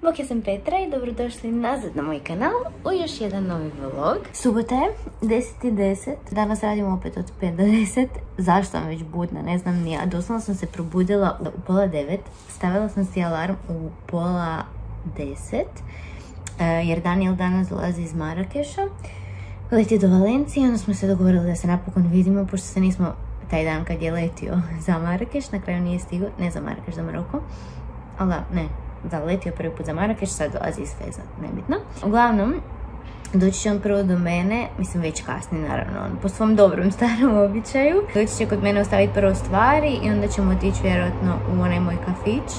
Bok, ja sam Petra i dobrodošli nazad na moj kanal u još jedan novi vlog. Subota je 10:10, danas radimo opet od 5 do 10. Zašto sam već budna, ne znam ni ja. Doslovno sam se probudila u pola 9, stavila sam si alarm u pola 10, jer Daniel danas dolazi iz Marakeša. Leti do Valencije, onda smo se dogovorili da se napokon vidimo, pošto se nismo taj dan kad je letio za Marakeš, na kraju nije stigao, ne za Marakeš, za Maroko. Ali ne, da, letio prvi put za Marakeš, sad dolazi iz Feza, nebitno. Uglavnom, doći će on prvo do mene, mislim već kasni naravno, po svom dobrom starom običaju. Doći će kod mene ostaviti prvo stvari i onda ćemo otići vjerojatno u onaj moj kafić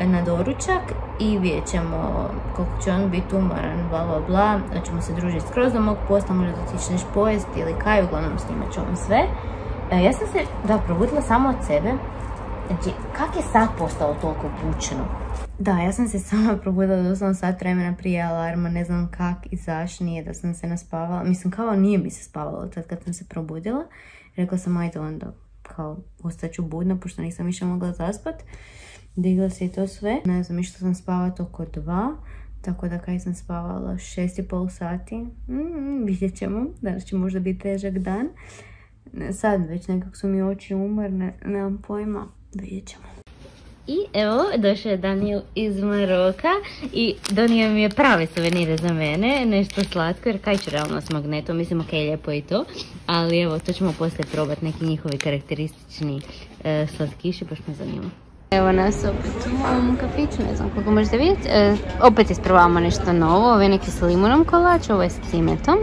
na doručak i vidjet ćemo koliko će on biti umoran, bla bla bla. Da ćemo se družiti skroz do mog posla, možda otići nešto pojesti ili kaj, uglavnom snimat ću vam sve. Ja sam se, da, probudila samo od sebe. Znači, kak je sad postalo toliko bučno? Da, ja sam se sama probudila doslovno sat vremena prije alarma, ne znam kak i zaš, nije da sam se naspavala. Mislim, kao nije mi se spavalo tad kad sam se probudila. Rekla sam, ajde onda, kao, ostaću budna, pošto nisam više mogla zaspat. Digla se i to sve. Ne znam, išla sam spavat oko 2, tako da kaj sam spavala 6,5 sati. Vidjet ćemo, danas će možda biti težak dan. Sad već nekako su mi oči umorne, nemam pojma, vidjet ćemo. I evo, došao je Daniel iz Maroka i donio mi je prave suvenire za mene, nešto slatko, jer kaj ću realno s magnetom, mislim ok, lijepo i to, ali evo, to ćemo poslije probati, neki njihovi karakteristični slatkiši, baš me zanima. Evo nas opet u ovom kafiću, ne znam koliko možete vidjeti, opet isprobavamo nešto novo, ovo je neki s limunom kolač, ovo je s cimetom,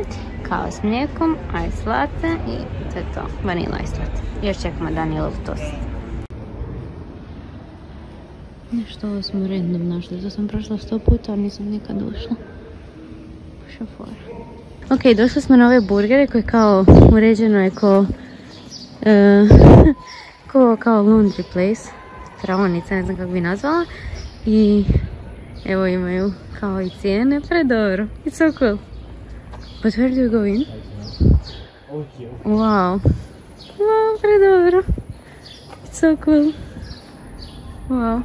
kao s mlijekom, ice latte i to je to, vanila ice latte. Još čekamo Danielov tost. Nešto ovo smo random našli, to sam prošla 100 puta, ali nisam nikad ušla. Šafora. Ok, došli smo na ove burgere koje kao uređeno je kao laundry place, praonica, ne znam kako bi nazvala. I evo imaju kao i cijene, predobro, it's so cool. But where do you go in? Wow. Wow, predobro. It's so cool. Wow.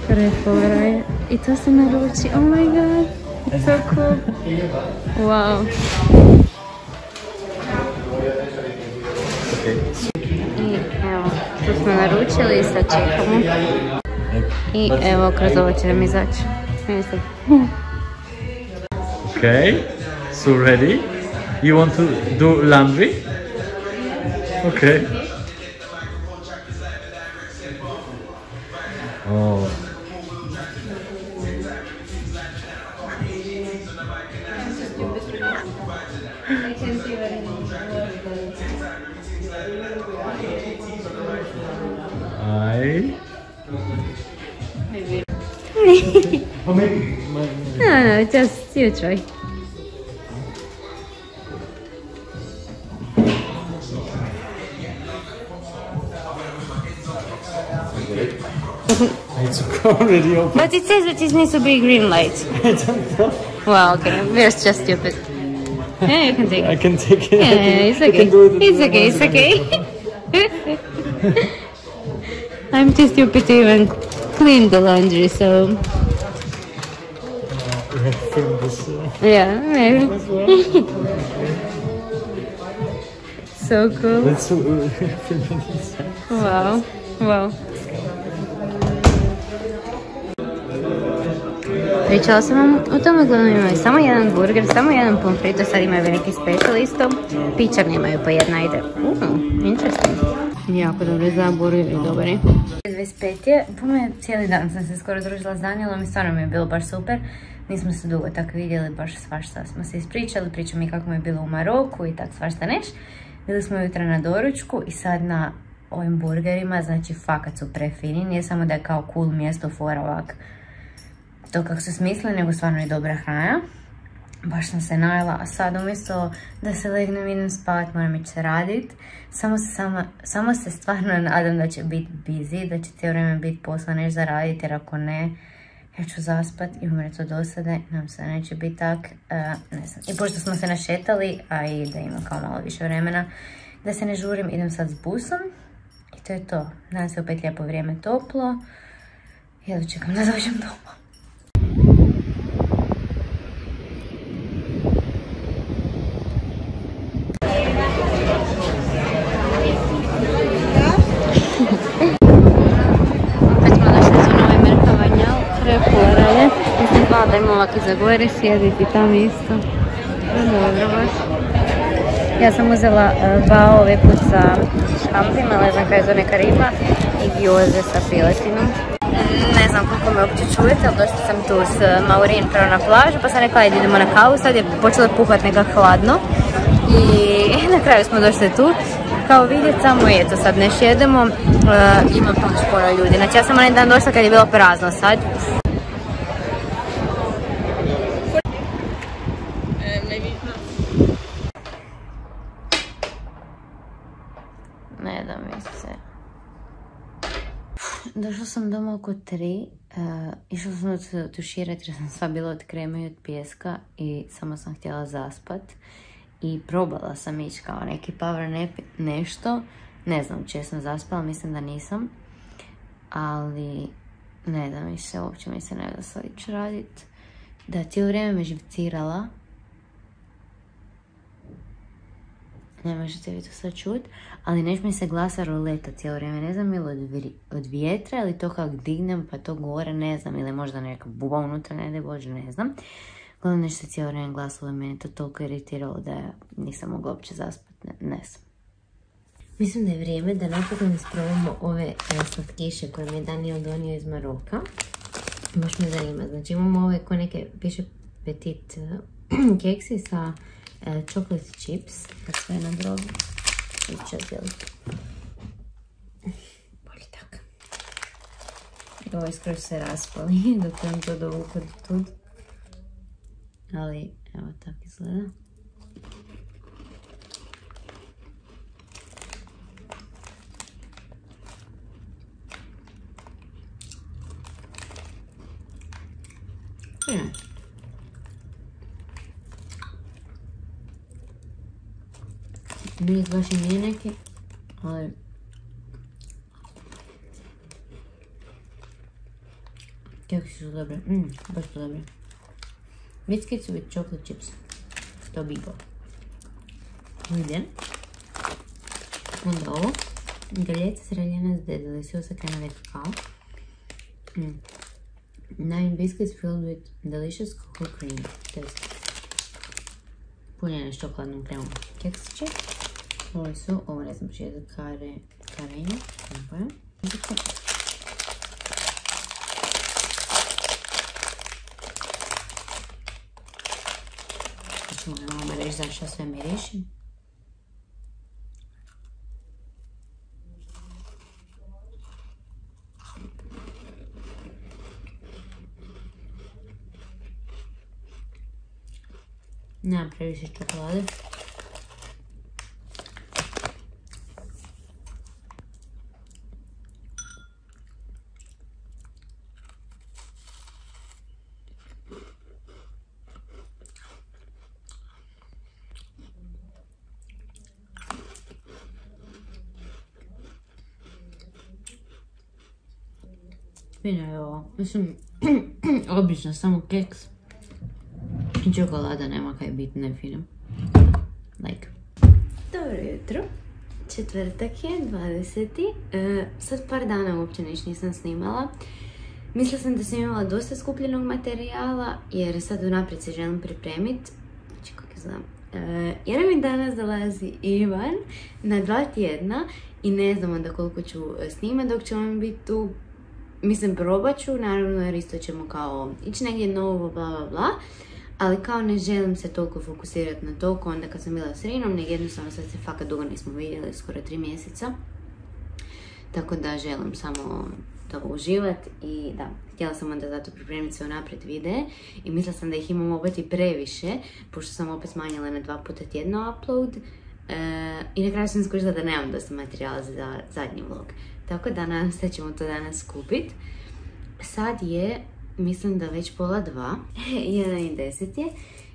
Prefora je. I to se naruči. Oh my god. It's so cool. Wow. I evo, tu smo naručili i sad čekamo. I evo, kroz ovo će nam izaći. Okay, so ready? You want to do laundry? Okay. Oh. Oh, maybe. No, just you try. It's already open. But it says that it needs to be green light. I don't know. Well, okay, we're just stupid. Yeah, you can take it. I can take it. Yeah, it's okay. It's okay. I'm too stupid to even clean the laundry, so... Yeah, maybe. So cool. Let's Wow, wow. Pričala sam vam o tome, uglavnom imaju samo jedan burger, samo jedan pomfrit, sad imaju neki special isto. Pičar nemaju po jedna, ide. Interesting. Jako dobro za burger i dobri. 25 je, cijeli dan sam se skoro družila s Danielom i stvarno mi je bilo baš super. Nismo se dugo tako vidjeli, baš svašta smo se ispričali, pričam mi kako mi je bilo u Maroku i tak svašta neš. Bili smo jutra na doručku i sad na ovim burgerima, znači fakat su prefini, nije samo da je kao cool mjesto fora ovak. To kako su smislili, nego stvarno je dobra hrana. Baš sam se najela, a sad umjesto da se legnem idem spavat, moram ići se radit. Samo se stvarno nadam da će biti busy, da će cijelo vrijeme biti posla nešto za radit, jer ako ne, ja ću zaspat i umret od dosade, nam se neće biti tak, ne znam. I pošto smo se našetali, a i da imam kao malo više vremena, da se ne žurim, idem sad s busom. I to je to. Danas je opet lijepo vrijeme, toplo. Jedva čekam da dođem doma. Opet smo došli za nove merkavanja u Treporalje. Mislim hvala da ima ovak iza gore sjediti tam isto. Dobro baš. Ja sam uzela dva ove put sa škampima, ne znam kaj je zove Kariba i gioze sa piletinom. Ne znam koliko me uopće čujete, ali došla sam tu s Maurin prvo na plažu, pa sam rekla ajde idemo na kavu, sad je počelo puhat nekak hladno i na kraju smo došli tu. Kao vidjeti samo eto sad ne šjedemo, ima baš puno ljudi, znači ja sam onaj dan došla kad je bilo prazno sad. Ne da mi se. Došla sam doma oko 3, išla sam se tuširati jer sam sva bila od kreme i od pijeska i samo sam htjela zaspat. I probala sam ići kao neki power nap nešto, ne znam če sam zaspala, mislim da nisam. Ali ne da mi se, uopće mi se ne da sad ići radit. Da, cijelo vrijeme me živcirala. Ne možete vi to sad čut, ali neće mi se glasa roleta cijelo vrijeme, ne znam ili od vjetra ili to kako dignem pa to gore, ne znam, ili možda neka buba unutra, ne daj Bože, ne znam. Gledam nešto se cijelo vrijeme glasilo i meni to toliko iritiralo da ja nisam mogla uopće zaspati, ne znam. Mislim da je vrijeme da napokon isprobamo ove slatkiše koje mi je Daniel donio iz Maroka. Baš me zanima, znači imamo ove ko neke, piše petit keksi sa chocolate chips, pa sve na drogu. Bolje tako. Ovo iskroz se raspali dok sam to dovuka do tud. Ali evo tako izgleda. Miris baš i nije neki, ali keksi su dobre, baš su dobre. Biscuits with chocolate chips, to bigo. Muy onda ovo, galletas rellenas de deliciosa crema de cacao. 9 biscuits filled with delicious cocoa cream. Taste. Punjene s čokoladnom kremom. Keksići. Ovo ne znam što je za karenje. Ćemo vam reći zašto sve miriši. Nemam previše čokolade. Fino je ovo. Mislim, obično samo keks. I čokolada nema kaj biti ne fino. Like. Dobro jutro. Četvrtak je, 20. Sad par dana uopće nisam snimala. Mislila sam da sam imala dosta skupljenog materijala jer sad unaprijed se želim pripremiti. Znači kako znam. Jer mi danas dolazi Ivan na 2 tjedna i ne znam onda koliko ću snimati dok će on biti tu. Mislim, probat ću, naravno, jer isto ćemo kao ići negdje novo, bla bla bla. Ali kao ne želim se toliko fokusirati na to, onda kad sam bila s Rinom, nego jednostavno sad se fakat dugo nismo vidjeli, skoro 3 mjeseca. Tako da želim samo to uživati i da, htjela sam onda zato pripremiti se unaprijed videe i mislila sam da ih imam opet i previše, pošto sam opet smanjila na 2 puta tjedno upload. I na kraju sam skužila da nemam dosta materijala za zadnji vlog. Tako da nadam se da ćemo to danas skupiti. Sad je, mislim da već 1:30, 1:10 je.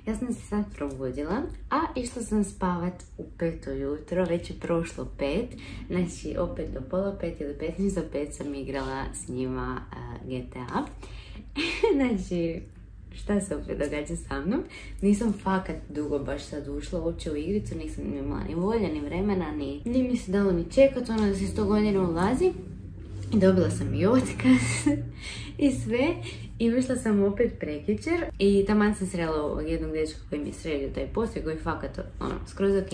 Ja sam se sad probudila, a išla sam spavat u 5 ujutro, već je prošlo 5, znači opet do pola 5 ili 15 do 5 sam igrala s njima GTA. Znači, šta se opet događa sa mnom? Nisam fakat dugo baš sad ušla uopće u igricu, nisam imala ni volja, ni vremena, ni mi se dalo mi čekat, ono da se 100 godina ulazi. I dobila sam i otkaz i sve. I ušla sam opet prekjučer i taman sam srela ovog jednog dečka koji mi je sredio taj posao, koji je fakat skroz ok.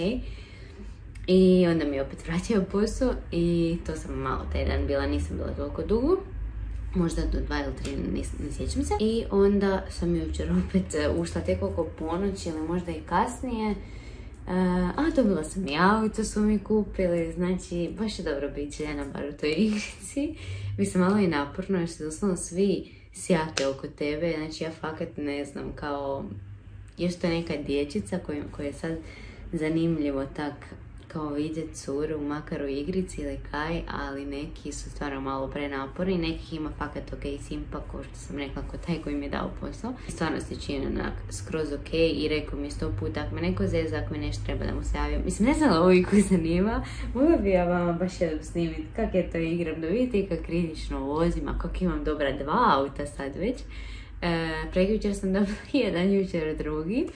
I onda mi je opet vratio posao i to sam malo taj dan bila, nisam bila toliko dugo. Možda do 2 ili 3, ne sjećam se. I onda sam jučer opet ušla tek oko ponoći ili možda i kasnije. A dobila sam i auto, su mi kupili, znači baš je dobro biti žena bar u toj igrici. Mislim, malo je naporno jer se doslovno svi sjate oko tebe, znači ja fakat ne znam, kao još to je neka dječica koja je sad zanimljivo tak kao vidjeti curu, makar u igrici ili kaj, ali neki su stvarno malo prenaporni, nekih ima fakat ok simpa, ko što sam rekla, ko taj koji mi je dao posao. Stvarno se čini onak skroz ok i rekao mi 100 puta, ako me neko zeza, ako mi nešto treba da mu se javim. Mislim, ne znam li ovo koji zanima, mogla bi ja vama baš jednom snimiti kak je to igram, da vidite kak kritično vozim, a kak imam dobra 2 auta sad već. Prekjučer sam dobila jedan, jučer drugi.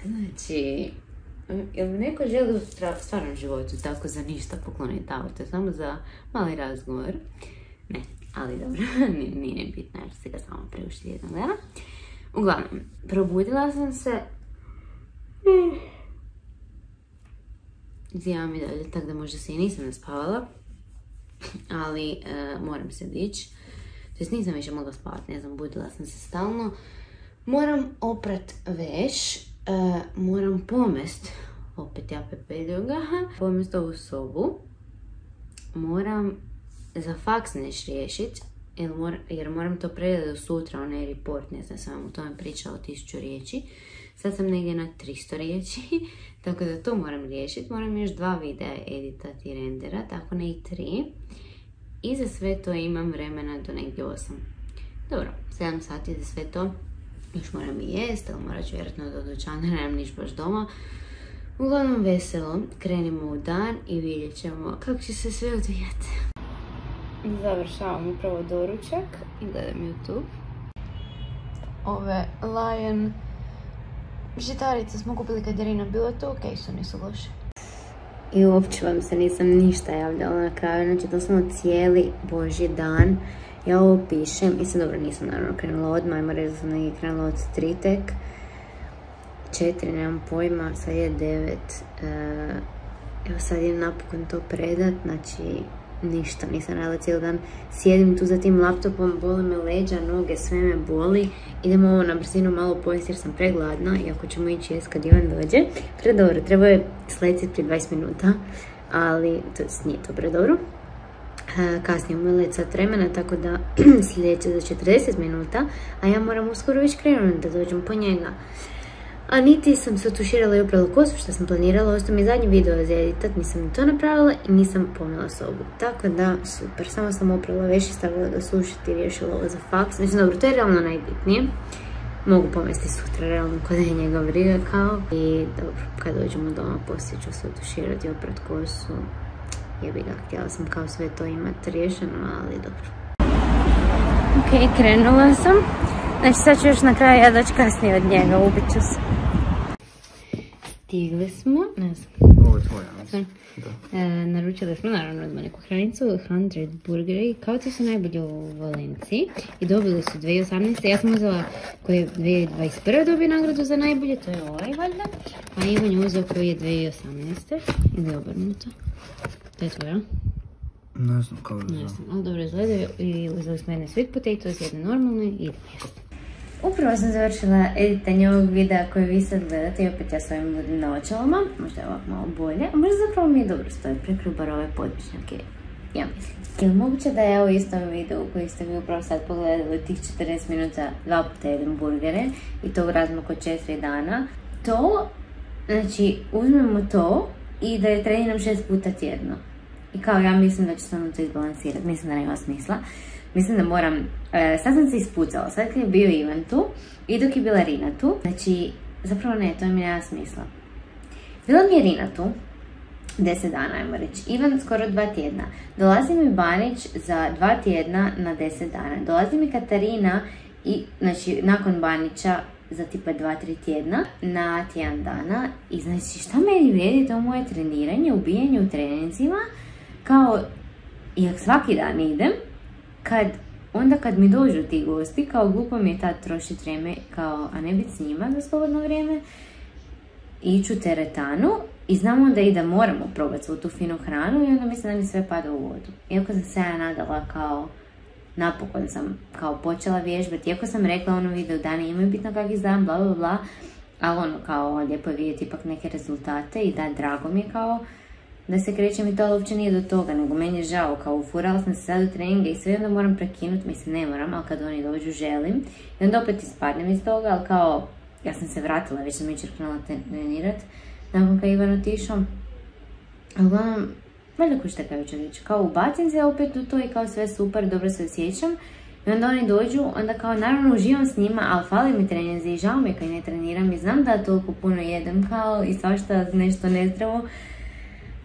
Znači, jel mi neko želi u stvarnom životu tako za ništa pokloniti auto, samo za mali razgovor? Ne, ali dobro, nije bitno, jer se ga samo preušti jednog dana. Uglavnom, probudila sam se. Zivam i dalje, tako da možda se i nisam naspavala, ali moram se dići. To jest nisam više mogla spavati, ne znam, budila sam se stalno. Moram oprat veš. Moram pomest, opet ja pepeljuga, pomest ovu sobu. Moram za faks neš riješit, jer moram to predati do sutra, onaj report, ne znam, sam vam o tome pričala 1000 riječi. Sad sam negdje na 300 riječi, tako da to moram riješit. Moram još 2 videa editati i renderat, tako ne i 3. I za sve to imam vremena do negdje 8. Dobro, 7 sati za sve to. Još moram i jest, ali morat ću vjerojatno do dućana, nemam niš baš doma. Uglavnom veselo, krenimo u dan i vidjet ćemo kako će se sve odvijati. Završavam upravo doručak i gledam YouTube. Ove Lion žitarice smo kupili kad je Rina bila tu, ok su, nisu loše. I uopće vam se nisam ništa javljala na kraju, znači doslovno cijeli božji dan. Ja ovo pišem i sad dobro nisam naravno krenula odmah, ajmo reći da sam negdje krenula od 3 tek. 4, nemam pojma, sad je 9. Evo sad idem napokon to predat, znači ništa, nisam radila cijeli dan. Sjedim tu za tim laptopom, boli me leđa, noge, sve me boli. Idemo ovo na brzinu malo pojesti jer sam pregladna, iako ćemo ići jest kad Ivan dođe. Predobro, treba je sletiti prije 20 minuta, ali to nije to predobro. Kasnije umile sat vremena, tako da sljedeće za 40 minuta, a ja moram uskoro već krenuti da dođem po njega. A niti sam se otuširala i oprala kosu što sam planirala, ostao mi zadnji video za editat, nisam ni to napravila i nisam pomila sobu. Tako da, super, samo sam oprala veš i stavila ga sušiti i riješila ovo za faks. Znači, dobro, to je realno najbitnije. Mogu pomesti sutra, realno, kod je njega briga kao. I dobro, kad dođemo doma poslije ću se otuširati i oprat kosu. Jebi ga, htjela sam kao sve to imati riješeno, ali dobro. Ok, krenula sam. Znači sad ću još na kraju ja doći kasnije od njega, ubit ću se. Stigli smo, ne znam. Ovo je tvoja, naručili smo naravno odmah neku hranicu, 100 burgeri, kao ti su najbolji u Valenciji. I dobili su 2018. Ja sam uzela koji je 2021. dobio nagradu za najbolje, to je ovaj valjda. A Ivan je uzeo koji je 2018. Ili obrnuto. To je tvoja? Ne znam kako je Ne znam, ali dobro izgledaju i uzeli smo jedne sweet potatoes, jedne normalne i idemo jesti. Upravo sam završila editanje ovog videa koji vi sad gledate i opet ja s ovim budim na očalama, možda je ovako malo bolje, a možda zapravo mi je dobro stoji preko bar ove podmičnjake, ja mislim. Je li moguće da je ovo istom videu koji ste mi upravo sad pogledali tih 40 minuta 2 puta jedem burgere i to u razmaku 4 dana? To, znači uzmemo to i da je treniram 6 puta tjedno. I kao ja mislim da ću se ono to izbalansirati, mislim da nema smisla. mislim da moram, sad sam se ispucala, sad kad je bio Ivan tu i dok je bila Rina tu, znači, zapravo ne, to mi nema smisla. Bila mi je Rina tu, 10 dana, ajmo reći, Ivan skoro 2 tjedna, dolazi mi Banić za 2 tjedna na 10 dana, dolazi mi Katarina i, znači, nakon Banića za tipa 2-3 tjedna na tjedan dana i znači šta meni vrijedi to moje treniranje, ubijanje u treninzima, kao, jak svaki dan idem, onda kad mi dođu ti gosti, kao glupo mi je tad trošiti vrijeme, kao, a ne biti s njima za slobodno vrijeme, ići u teretanu i znam onda i da moramo probati svu tu finu hranu i onda mislim da mi sve pada u vodu. Iako sam se ja nadala kao, napokon sam kao počela vježbati, iako sam rekla u onom videu da ne imaju bitno kak izgledam, bla bla bla, ali ono kao lijepo je vidjeti ipak neke rezultate i da, drago mi je kao da se krećem i to uopće nije do toga, nego meni je žao, kao ufurala sam se sad u treninge i sve onda moram prekinuti, mislim ne moram, ali kad oni dođu želim i onda opet ispadnem iz toga, ali kao ja sam se vratila, već sam jučer krenula trenirati nakon kad je Ivan otišao, ali uglavnom valjda kućete kao ću reći, kao ubacim se opet u to i kao sve super, dobro se osjećam i onda oni dođu, onda kao naravno uživam s njima, ali fali mi treninzi i žao mi je kad ne treniram i znam da toliko puno jedem kao i svašta nešto nezdravo,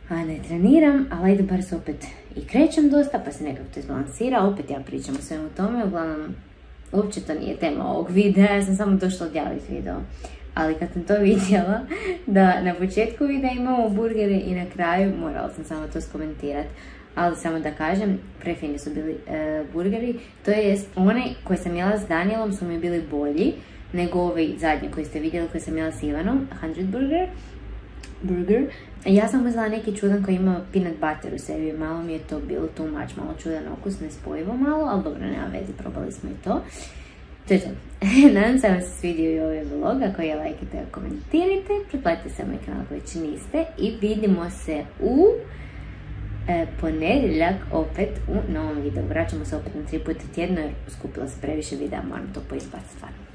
a ne treniram, ali ajde bar se opet i krećem dosta pa se nekako to izbalansira, opet ja pričam o svemu tome, uglavnom uopće to nije tema ovog videa, ja sam samo došla odjaviti video. Ali kad sam to vidjela, da na početku videa imamo burgere i na kraju, morala sam samo to skomentirati, ali samo da kažem, prefini su bili burgeri, to jest one koje sam jela s Danielom su mi bili bolji nego ovi zadnji koji ste vidjeli koje sam jela s Ivanom, 100 burger. Ja sam uzela neki čudan koji ima peanut butter u sebi, malo mi je to bilo too much, malo čudan okus, nespojivo malo, ali dobro, nema veze, probali smo i to. To je to. Nadam se vam se svidio i ovaj vlog, ako je lajkite, komentirajte, pretplatite se moj kanal ako već niste i vidimo se u ponedjeljak opet u novom videu. Vraćamo se opet na 3 puta tjedno jer skupila se previše videa, moram to poizbaciti stvarno.